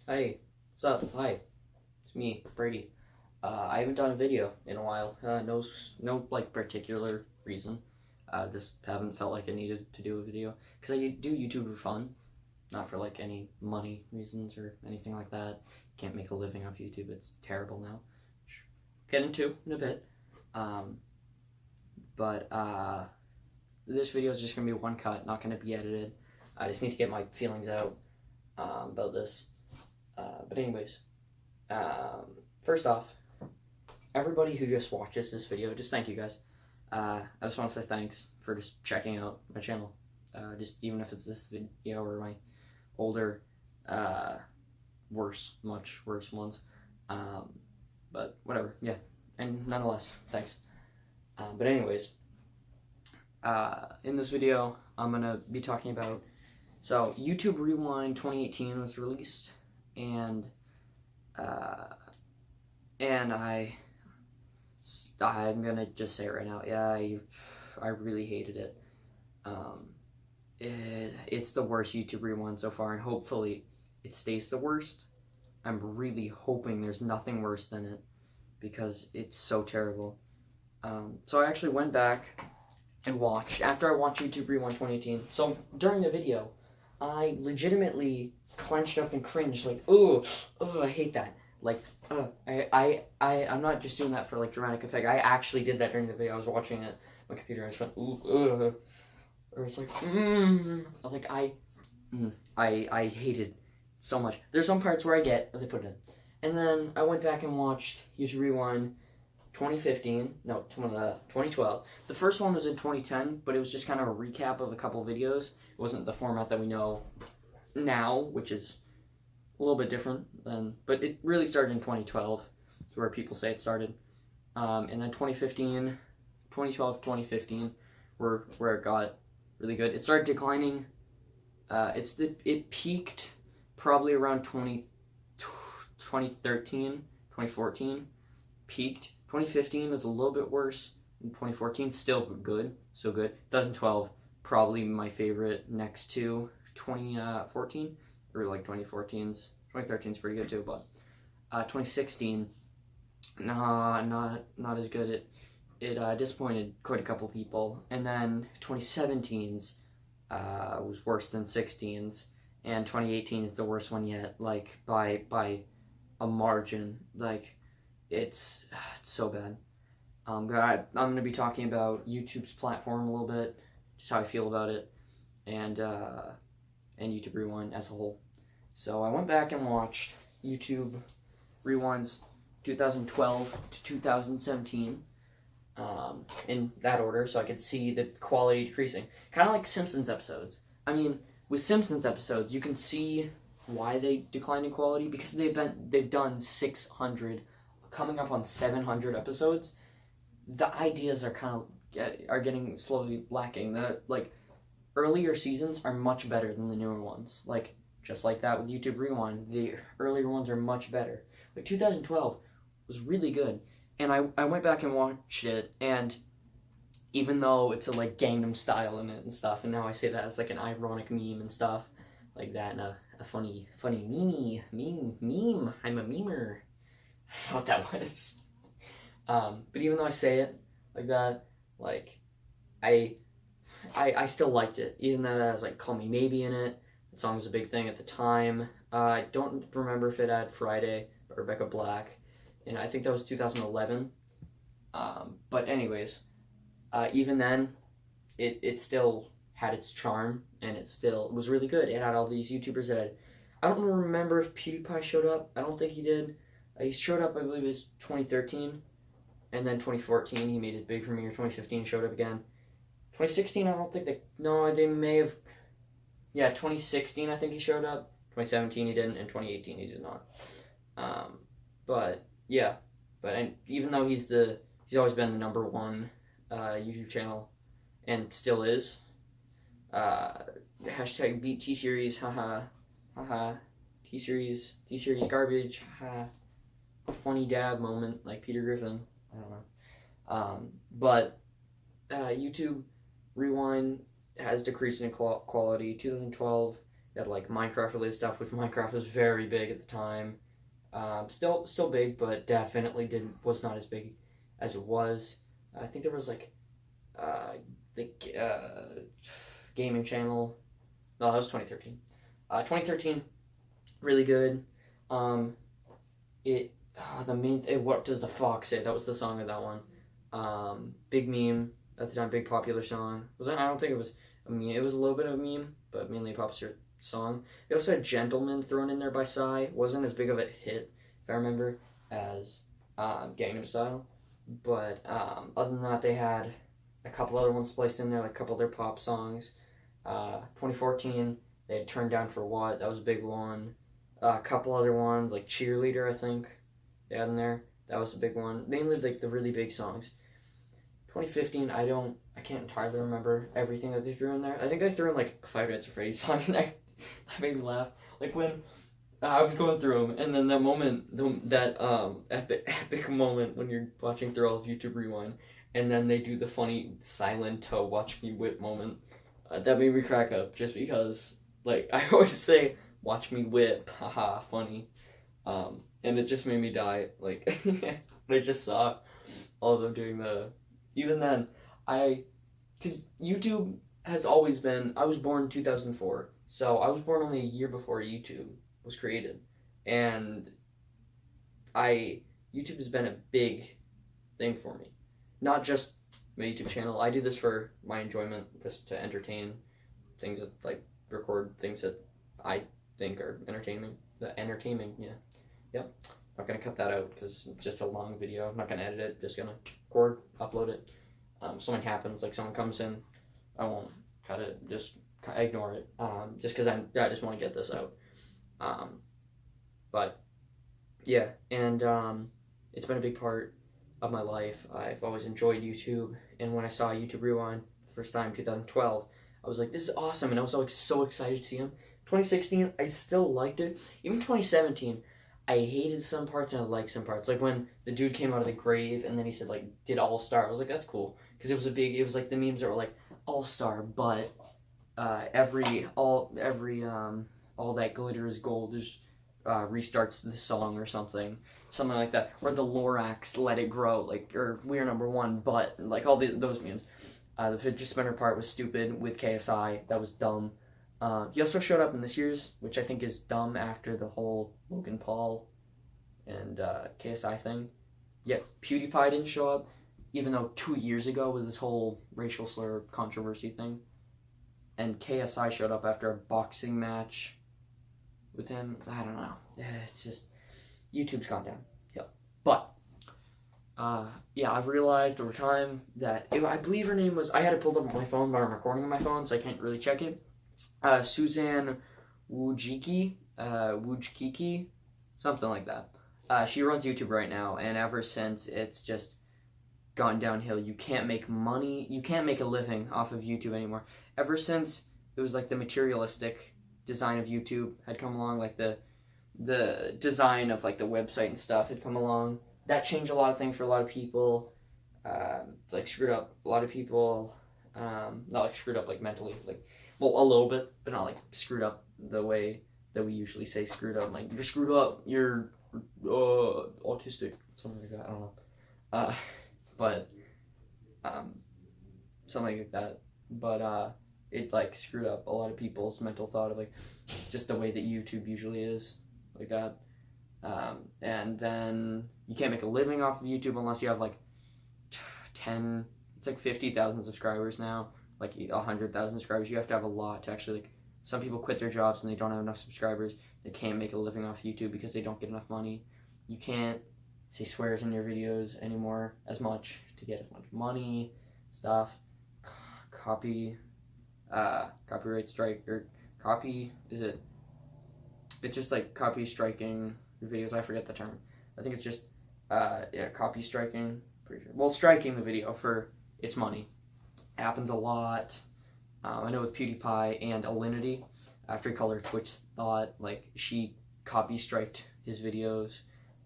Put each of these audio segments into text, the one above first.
Hey, what's up? Hi, it's me, Brady. I haven't done a video in a while. No like particular reason. Just haven't felt like I needed to do a video because I do YouTube for fun, not for like any money reasons or anything like that. Can't make a living off YouTube. It's terrible now. Get into in a bit. Um, but this video is just gonna be one cut, not gonna be edited. I just need to get my feelings out about this. But anyways, first off, everybody who just watches this video, just thank you guys. I just want to say thanks for just checking out my channel. Just even if it's this video or my older, much worse ones. But whatever, yeah. And nonetheless, thanks. But anyways, in this video, I'm gonna be talking about. So YouTube Rewind 2018 was released, and I'm gonna just say it right now. Yeah, I really hated it. It's the worst YouTube Rewind so far, and hopefully it stays the worst. I'm really hoping there's nothing worse than it because it's so terrible. So I actually went back and watched after I watched YouTube Rewind 2018. So during the video, I legitimately clenched up and cringed, like, oh, I hate that. Like, I'm not just doing that for like dramatic effect. I actually did that during the video. I was watching it on my computer. I just went, ooh, or it's like, I hated it so much. There's some parts where I get, they put it in, and then I went back and watched YouTube Rewind 2012. The first one was in 2010, but it was just kind of a recap of a couple videos. It wasn't the format that we know now, which is a little bit different than, but it really started in 2012. It's where people say it started. And then 2012, 2015 were where it got really good. It started declining. It peaked probably around 2013, 2014. Peaked. 2015 was a little bit worse. In 2014, still good, so good. 2012, probably my favorite next to 2014, or like 2014's. 2013's pretty good too, but 2016, not as good. It disappointed quite a couple people, and then 2017's was worse than 16's, and 2018 is the worst one yet, like by a margin. Like it's so bad. I'm going to be talking about YouTube's platform a little bit, just how I feel about it, and YouTube Rewind as a whole. So I went back and watched YouTube Rewinds 2012 to 2017 in that order, so I could see the quality decreasing. Kind of like Simpsons episodes. I mean, with Simpsons episodes, you can see why they declined in quality because they've done 600, coming up on 700 episodes. The ideas are are getting slowly lacking. The like earlier seasons are much better than the newer ones. Like just like that with YouTube Rewind, the earlier ones are much better. Like 2012 was really good, and I went back and watched it, and even though it's a like Gangnam Style in it and stuff, and now I say that as like an ironic meme and stuff like that, and a funny meme. I'm a memer. I don't know what that was. But even though I say it like that, like I still liked it, even though that has like Call Me Maybe in it. That song was a big thing at the time. I don't remember if it had Friday by Rebecca Black, and I think that was 2011. But anyways, even then, it still had its charm, and it was really good. It had all these YouTubers that had, I don't remember if PewDiePie showed up. I don't think he did. He showed up, I believe it was 2013, and then 2014 he made his big premiere. 2015 showed up again. 2016 I don't think they may have. Yeah, 2016 I think he showed up. 2017 he didn't, and 2018 he did not. But yeah, and even though he's always been the number one YouTube channel, and still is. Hashtag beat T-Series, haha, T-Series garbage, haha. Funny dab moment like Peter Griffin. I don't know. But YouTube Rewind has decreased in quality. 2012 They had like Minecraft related stuff, which Minecraft was very big at the time. Still big, but definitely was not as big as it was. I think there was like the gaming channel. No, that was 2013. 2013, really good. What does the fox say? That was the song of that one. Big meme at the time, big popular song. I don't think it was a meme. It was a little bit of a meme, but mainly a popular song. They also had Gentleman thrown in there by Psy. Wasn't as big of a hit, if I remember, as Gangnam Style. But other than that, they had a couple other ones spliced in there, like a couple other pop songs. 2014, they had Turned Down for What. That was a big one. A couple other ones, like Cheerleader, I think they had in there. That was a big one. Mainly like the really big songs. 2015, I can't entirely remember everything that they threw in there. I think I threw in like 5 Nights at Freddy's song in there. That made me laugh. Like when I was going through them, and then that moment, that epic moment when you're watching through all of YouTube Rewind, and then they do the funny silent watch me whip moment. That made me crack up just because, like, I always say, watch me whip, haha, funny. And it just made me die. Like, I just saw all of them doing even then, because YouTube has always been, I was born in 2004, so I was born only a year before YouTube was created. And YouTube has been a big thing for me. Not just my YouTube channel. I do this for my enjoyment, just to entertain things that, like, record things that I think are entertaining. Yeah. Yep. I'm not gonna cut that out because it's just a long video. I'm not gonna edit it. Just gonna record, upload it. Something happens, like someone comes in, I won't cut it. Just ignore it. Just because I just want to get this out. But yeah, and it's been a big part of my life. I've always enjoyed YouTube, and when I saw YouTube Rewind first time, 2012, I was like, this is awesome, and I was like so excited to see him. 2016, I still liked it. Even 2017, I hated some parts and I liked some parts. Like when the dude came out of the grave and then he said, like, did All Star. I was like, that's cool. Because it was like the memes that were like, All Star, but all that glitter is gold is restarts the song or something like that. Or the Lorax Let It Grow, like, or We're Number One, but like all those memes. The fidget spinner part was stupid with KSI. That was dumb. He also showed up in this year's, which I think is dumb after the whole Logan Paul and KSI thing. Yet PewDiePie didn't show up, even though 2 years ago was this whole racial slur controversy thing. And KSI showed up after a boxing match with him. I don't know. It's just, YouTube's gone down. Yeah. But, yeah, I've realized over time that, I believe her name was, I had it pulled up on my phone, but I'm recording on my phone, so I can't really check it. Suzanne Wojcicki, something like that. She runs YouTube right now, and ever since it's just gone downhill. You can't make money, you can't make a living off of YouTube anymore. Ever since it was like the materialistic design of YouTube had come along, like the design of like the website and stuff had come along. That changed a lot of things for a lot of people. Like screwed up a lot of people. Not like screwed up like mentally, like, well, a little bit, but not like screwed up the way that we usually say screwed up. Like, you're screwed up, you're autistic, something like that, I don't know. But something like that. But it like screwed up a lot of people's mental thought of like just the way that YouTube usually is, like that. And then you can't make a living off of YouTube unless you have like 50,000 subscribers now, like 100,000 subscribers. You have to have a lot to actually, like, some people quit their jobs and they don't have enough subscribers. They can't make a living off YouTube because they don't get enough money. You can't say swears in your videos anymore as much to get as much money, stuff. Copyright strike, or it's just like copy striking your videos. I forget the term. I think it's just, copy striking. Pretty sure. Well, striking the video for its money. It happens a lot. I know with PewDiePie and Alinity, after he called her Twitch Thought, like, she copy striked his videos,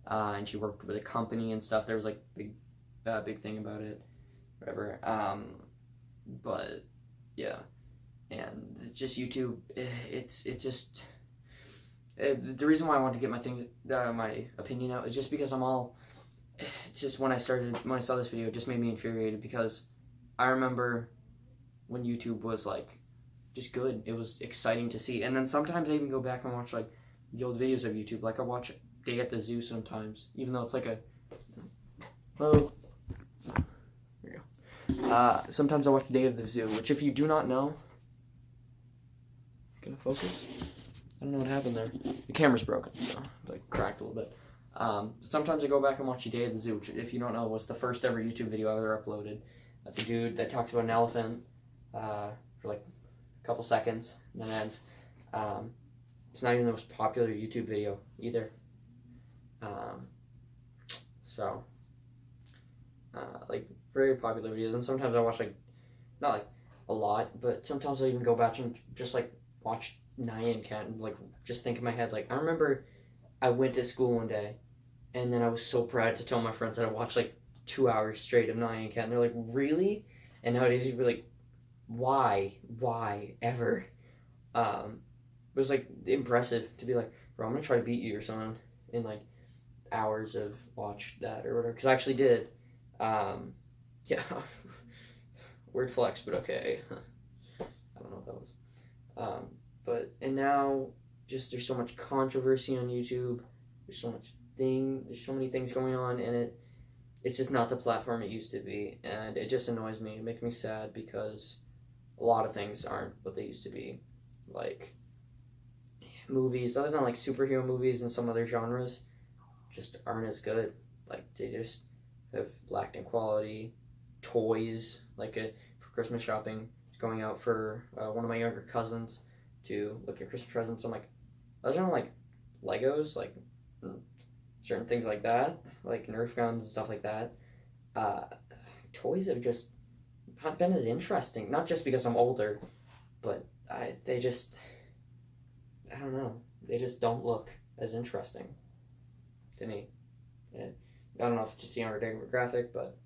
and she worked with a company and stuff. There was like big thing about it, whatever. But yeah, and just YouTube, it's just the reason why I want to get my opinion out is just because it's just when I saw this video, it just made me infuriated, because I remember when YouTube was like just good. It was exciting to see, and then sometimes I even go back and watch like the old videos of YouTube. Like I watch Day at the Zoo sometimes, even though it's like sometimes I watch Day at the Zoo, which, if you do not know, gonna focus. I don't know what happened there. The camera's broken, so it's like cracked a little bit. Sometimes I go back and watch A Day at the Zoo, which, if you don't know, was the first ever YouTube video I ever uploaded. That's a dude that talks about an elephant for like a couple seconds, and then ends. It's not even the most popular YouTube video either. Like, very popular videos, and sometimes I watch, like, not like a lot, but sometimes I even go back and just like watch Nyan Cat and like just think in my head. Like, I remember I went to school one day, and then I was so proud to tell my friends that I watched like 2 hours straight of Nyan Cat, and they're like, really? And nowadays you'd be like, why ever? It was like impressive to be like, bro, I'm gonna try to beat you or something in like hours of watch that or whatever, because I actually did. Yeah. Weird flex, but okay. I don't know what that was. And now, just there's so much controversy on YouTube. There's so many things going on, and it's just not the platform it used to be, and it just annoys me. It makes me sad, because a lot of things aren't what they used to be. Like, movies, other than like superhero movies and some other genres, just aren't as good. Like, they just have lacked in quality. Toys, like for Christmas shopping, going out for one of my younger cousins to look at Christmas presents. I'm like, those aren't like Legos, like certain things like that, like Nerf guns and stuff like that. Toys have just not been as interesting, not just because I'm older, but they just, I don't know, they just don't look as interesting to me. I don't know if it's just a younger demographic, but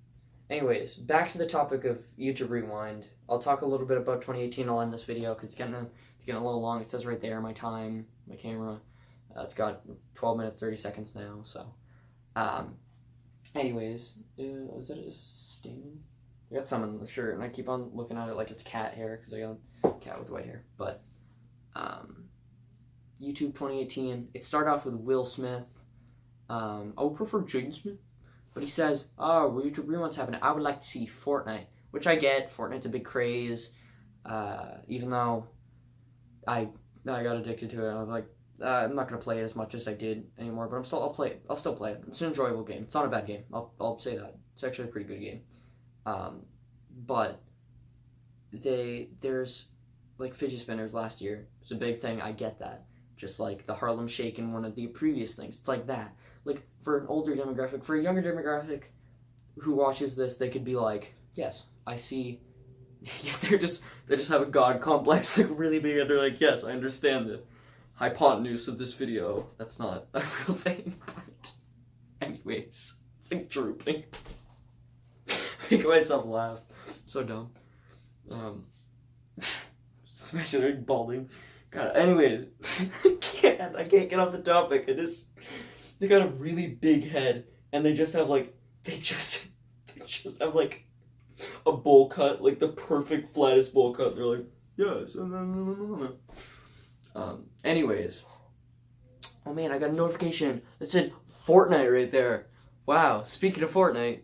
anyways, back to the topic of YouTube Rewind. I'll talk a little bit about 2018. I'll end this video because it's getting a little long. It says right there, my time, my camera. It's got 12 minutes, 30 seconds now. So, anyways, is that a stain? I got some on the shirt, and I keep on looking at it like it's cat hair because I got a cat with white hair. But, YouTube 2018. It started off with Will Smith. I would prefer Jaden Smith. But he says, oh, YouTube Rewind's happening. I would like to see Fortnite. Which I get. Fortnite's a big craze. Even though I got addicted to it. I was like, I'm not going to play it as much as I did anymore. But I'll play it. I'll still play it. It's an enjoyable game. It's not a bad game. I'll say that. It's actually a pretty good game. But there's like fidget spinners last year. It's a big thing. I get that. Just like the Harlem Shake in one of the previous things. It's like that. Like, for an older demographic, for a younger demographic who watches this, they could be like, yes, I see. Yeah, they just have a god complex, like, really big, and they're like, yes, I understand the hypotenuse of this video. That's not a real thing, but anyways, it's like drooping. Making myself laugh. So dumb. Especially like balding. God, anyways, I can't get off the topic. They got a really big head, and they just have like, they just have like a bowl cut, like the perfect flattest bowl cut. They're like, yes. Anyways, oh man, I got a notification that said Fortnite right there. Wow. Speaking of Fortnite,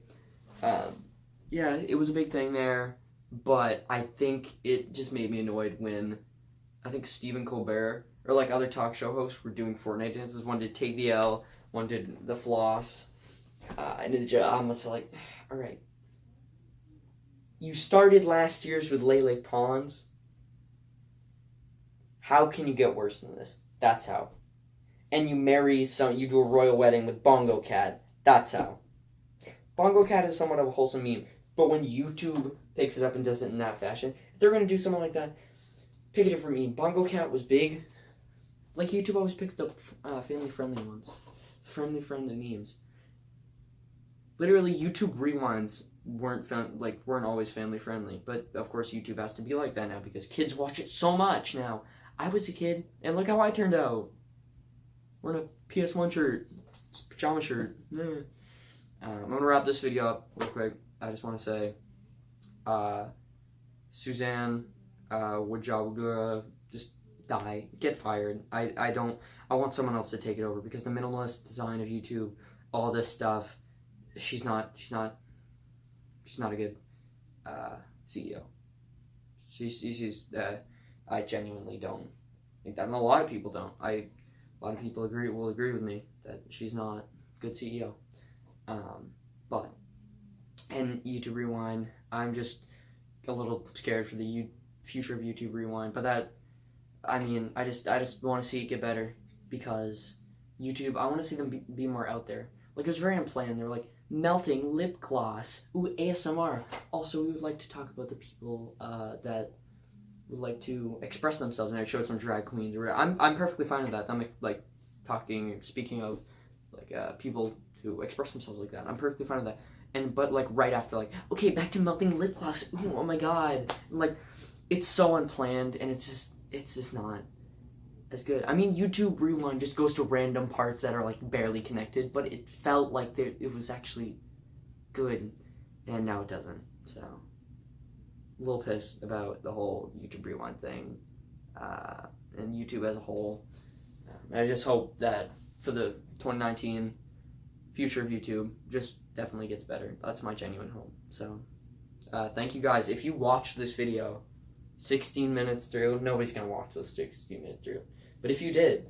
yeah, it was a big thing there, but I think it just made me annoyed when I think Stephen Colbert or like other talk show hosts were doing Fortnite dances. One did Take the L, one did the floss. And I'm just like, all right. You started last year's with Lele Pons. How can you get worse than this? That's how. And you do a royal wedding with Bongo Cat. That's how. Bongo Cat is somewhat of a wholesome meme, but when YouTube picks it up and does it in that fashion, if they're going to do something like that, pick a different meme. Bongo Cat was big. Like, YouTube always picks up family-friendly ones. Family-friendly memes. Literally, YouTube Rewinds weren't always family friendly. But of course, YouTube has to be like that now because kids watch it so much now. I was a kid, and look how I turned out. Wearing a PS1 shirt, pajama shirt. I'm gonna wrap this video up real quick. I just want to say, Suzanne Wojcicka, just die, get fired. I want someone else to take it over because the minimalist design of YouTube, all this stuff, she's not a good CEO. She's I genuinely don't think that, and a lot of people don't. A lot of people will agree with me that she's not a good CEO. But and YouTube Rewind, I'm just a little scared for the future of YouTube Rewind. But that, I mean, I just want to see it get better because YouTube, I want to see them be more out there. Like, it was very unplanned. They were like, melting lip gloss. Ooh, ASMR. Also, we would like to talk about the people that would like to express themselves, and I showed some drag queens. I'm perfectly fine with that. I'm like speaking of like people who express themselves like that. I'm perfectly fine with that. But like right after, like, okay, back to melting lip gloss. Ooh, oh my god. And, like, it's so unplanned, and it's just not as good. I mean, YouTube Rewind just goes to random parts that are like barely connected, but it felt like it was actually good, and now it doesn't. So, a little pissed about the whole YouTube Rewind thing, and YouTube as a whole. I just hope that for the 2019 future of YouTube, just definitely gets better. That's my genuine hope. So, thank you guys. If you watched this video 16 minutes through, nobody's gonna watch this 16 minutes through. But if you did,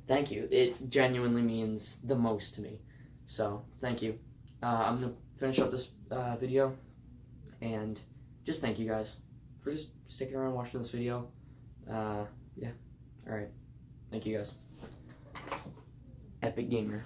thank you. It genuinely means the most to me. So, thank you. I'm gonna finish up this video, and just thank you guys for just sticking around watching this video. Yeah. Alright. Thank you guys. Epic Gamer.